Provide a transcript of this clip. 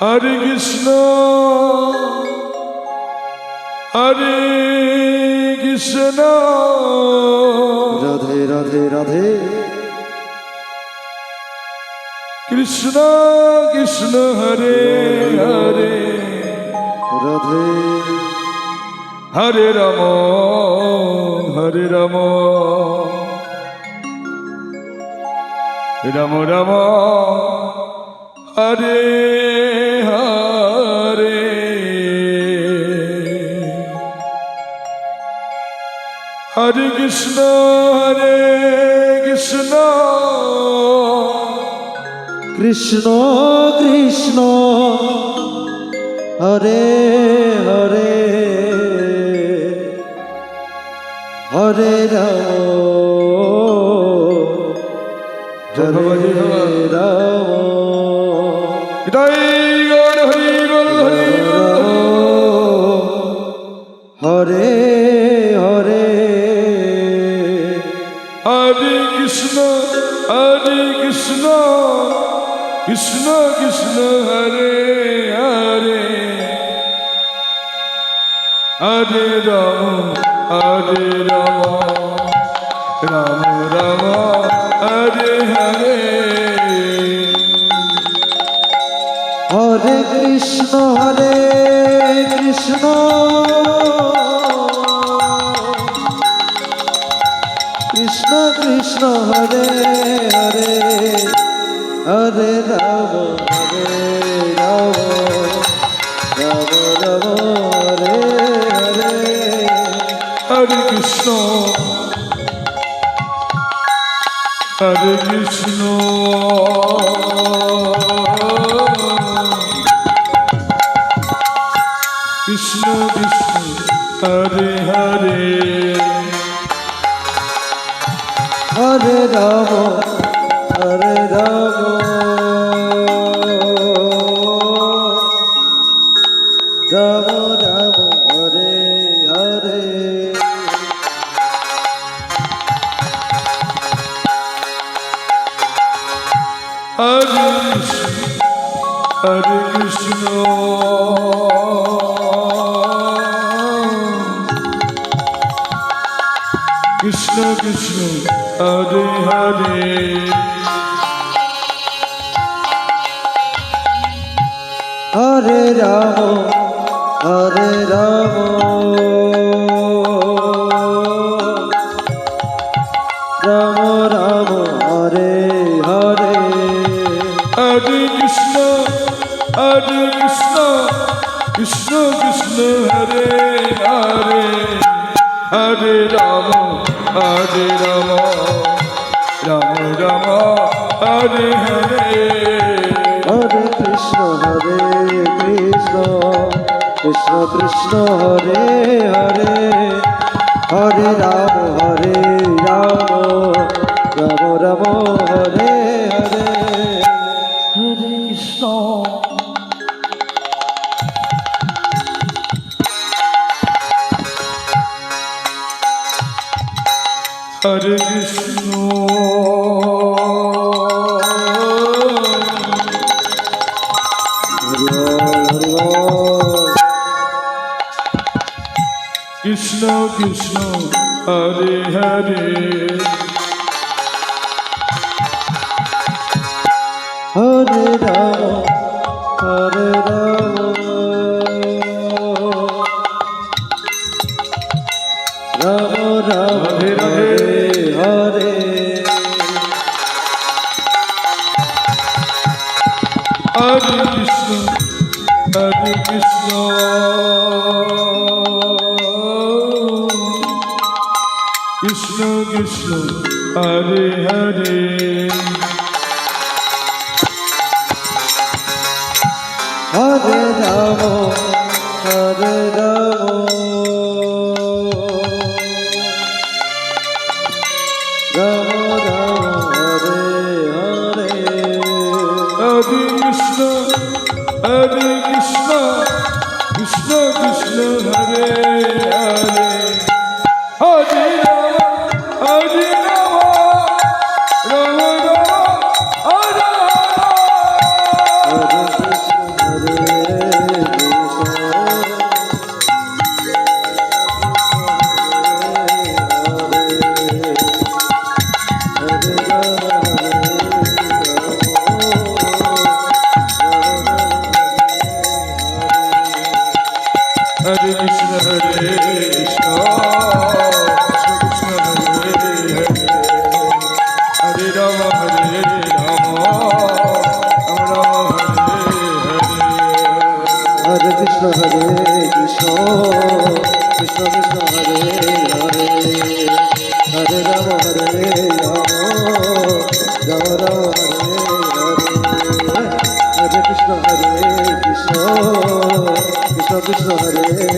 Hare Krishna, Hare Krishna, Radhe Radhe Radhe, Krishna Krishna Hare Hare, Radhe Hare Rama, Hare Rama, Rama Rama, Hare Hare. Hare Krishna, Hare Krishna, Krishna Krishna, Hare Hare, Hare Rama, Hare Rama, Jai Gaur Hari Bol Hari Bol Hare Hare, Hare Krishna, Hare Krishna, Krishna Krishna Hare Hare, Hare Rama, Hare Rama, Rama Rama, Hare Hare. Hare Krishna, Hare Krishna, Krishna Krishna, Hare Hare, Hare Rama, Hare Rama, Rama Rama, Hare Hare. Hare Krishna, Hare Krishna, Krishna Krishna, Hare Hare, Hare Rama, Hare Rama, Rama Rama, Hare Hare. Hare Krishna, Hare Krishna, Krishna Krishna, Hare Hare, Hare Rama, Hare Rama, Rama Rama, Hare Hare. Hare Krishna, Hare Krishna, Krishna Krishna, Hare Hare, Hare Rama, Hare Rama, Rama Rama, Hare Hare. Hare Krishna, Hare Krishna, Krishna Krishna, Hare Hare, Hare Rama, Hare Rama, Rama Rama, Hare Hare. Hare Krishna, Hare Krishna, Krishna Krishna, Hare Hare, Hare Rama, Hare Rama, Rama Rama, Radhe Radhe, Hare Hare Krishna, Hare Krishna, Krishna Krishna, Hare Hare, Hare Rama, Hare Rama, Rama Rama, Hare Hare. Hare Krishna, Hare Krishna, Krishna Krishna, Hare Hare, Hare Rama, Hare Rama, Rama Rama, Hare Hare. Hare Krishna, Hare Krishna Hare Krishna Krishna Krishna Hare Hare Hare Ram Hare Ram Ram Ram Hare Hare Hare Krishna Krishna Krishna Krishna Hare